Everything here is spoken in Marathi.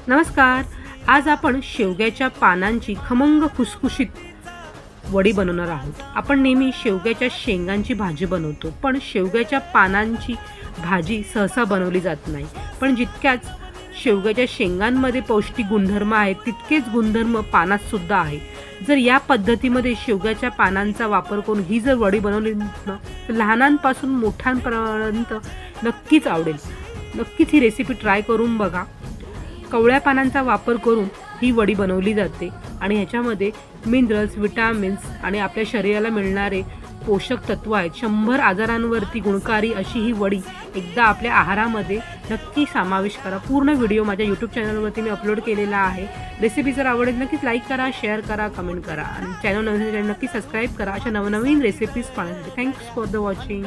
नमस्कार. आज आपण शेवग्याच्या पानांची खमंग खुसखुशीत वडी बनवणार आहोत. आपण नेहमी शेवग्याच्या शेंगांची भाजी बनवतो, पण शेवग्याच्या पानांची भाजी सहसा बनवली जात नाही. पण जितक्याच शेवग्याच्या शेंगांमध्ये पौष्टिक गुणधर्म आहेत, तितकेच गुणधर्म पानात सुद्धा आहेत. जर या पद्धतीमध्ये शेवग्याच्या पानांचा वापर करून ही जर वडी बनवली ना, तर लहानांपासून मोठ्यांपर्यंत नक्कीच आवडेल. नक्कीच ही रेसिपी ट्राय करून बघा. कवळ्या पानांचा वापर करून ही वडी बनवली जाते आणि ह्याच्यामध्ये मिनरल्स, विटामिन्स आणि आपल्या शरीराला मिळणारे पोषक तत्व आहेत. 100 आजारांवरती गुणकारी अशी ही वडी एकदा आपल्या आहारामध्ये नक्की समावेश करा. पूर्ण व्हिडिओ माझ्या यूट्यूब चॅनलवरती मी अपलोड केलेला आहे. रेसिपी जर आवडेल नक्कीच लाईक करा, शेअर करा, कमेंट करा आणि चॅनल नवीन नक्की सबस्क्राईब करा अशा नवनवीन रेसिपीज पाहण्यासाठी. Thanks for the watching.